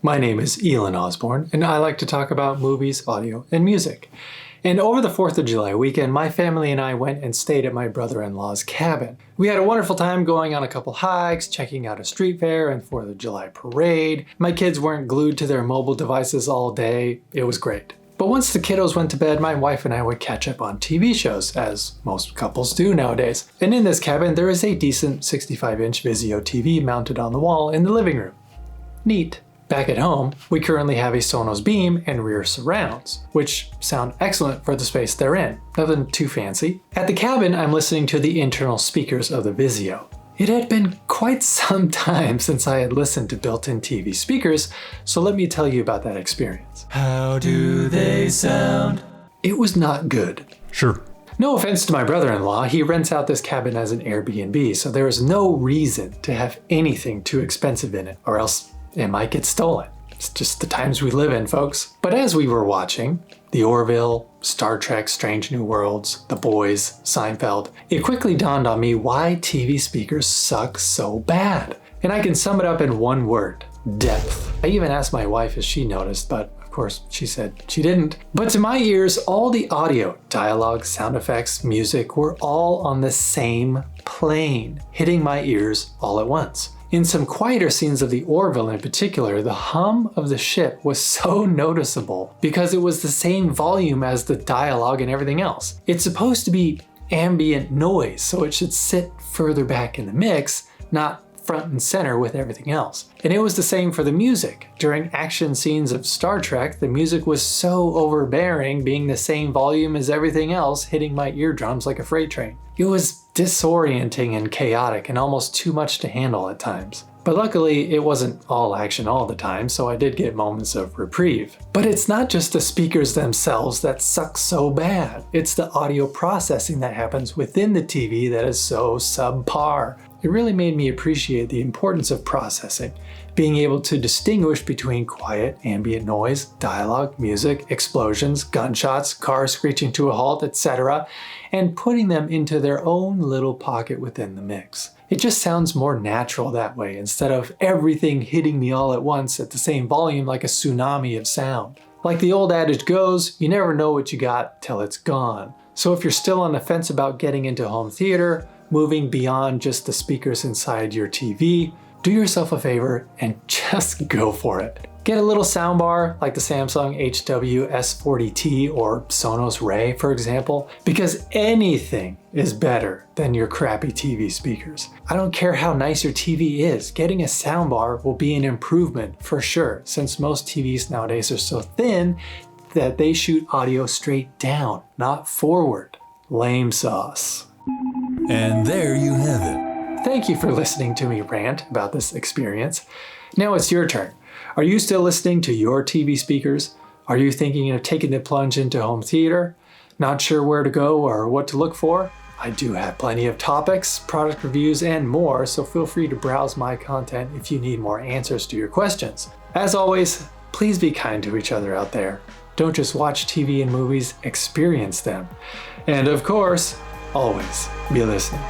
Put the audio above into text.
My name is Elon Osborne, and I like to talk about movies, audio, and music. And over the 4th of July weekend, my family and I went and stayed at my brother-in-law's cabin. We had a wonderful time going on a couple hikes, checking out a street fair and 4th of July parade. My kids weren't glued to their mobile devices all day. It was great. But once the kiddos went to bed, my wife and I would catch up on TV shows, as most couples do nowadays. And in this cabin, there is a decent 65-inch Vizio TV mounted on the wall in the living room. Neat. Back at home, we currently have a Sonos Beam and rear surrounds, which sound excellent for the space they're in. Nothing too fancy. At the cabin, I'm listening to the internal speakers of the Vizio. It had been quite some time since I had listened to built-in TV speakers, so let me tell you about that experience. How do they sound? It was not good. Sure. No offense to my brother-in-law, he rents out this cabin as an Airbnb, so there is no reason to have anything too expensive in it, or else it might get stolen. It's just the times we live in, folks. But as we were watching The Orville, Star Trek Strange New Worlds, The Boys, Seinfeld, it quickly dawned on me why TV speakers suck so bad. And I can sum it up in one word: depth. I even asked my wife if she noticed, but of course she said she didn't. But to my ears, all the audio, dialogue, sound effects, music were all on the same plane, hitting my ears all at once. In some quieter scenes of the Orville in particular, the hum of the ship was so noticeable because it was the same volume as the dialogue and everything else. It's supposed to be ambient noise, so it should sit further back in the mix, not front and center with everything else. And it was the same for the music. During action scenes of Star Trek, the music was so overbearing, being the same volume as everything else, hitting my eardrums like a freight train. It was disorienting and chaotic and almost too much to handle at times. But luckily, it wasn't all action all the time, so I did get moments of reprieve. But it's not just the speakers themselves that suck so bad. It's the audio processing that happens within the TV that is so subpar. It really made me appreciate the importance of processing, being able to distinguish between quiet ambient noise, dialogue, music, explosions, gunshots, cars screeching to a halt, etc., and putting them into their own little pocket within the mix. It just sounds more natural that way, instead of everything hitting me all at once at the same volume like a tsunami of sound. Like the old adage goes, you never know what you got till it's gone. So if you're still on the fence about getting into home theater, moving beyond just the speakers inside your TV, do yourself a favor and just go for it. Get a little soundbar like the Samsung HW-S40T or Sonos Ray, for example, because anything is better than your crappy TV speakers. I don't care how nice your TV is, getting a soundbar will be an improvement for sure, since most TVs nowadays are so thin that they shoot audio straight down, not forward. Lame sauce. And there you have it. Thank you for listening to me rant about this experience. Now it's your turn. Are you still listening to your TV speakers? Are you thinking of taking the plunge into home theater? Not sure where to go or what to look for? I do have plenty of topics, product reviews, and more, so feel free to browse my content if you need more answers to your questions. As always, please be kind to each other out there. Don't just watch TV and movies, experience them. And of course, always be listening.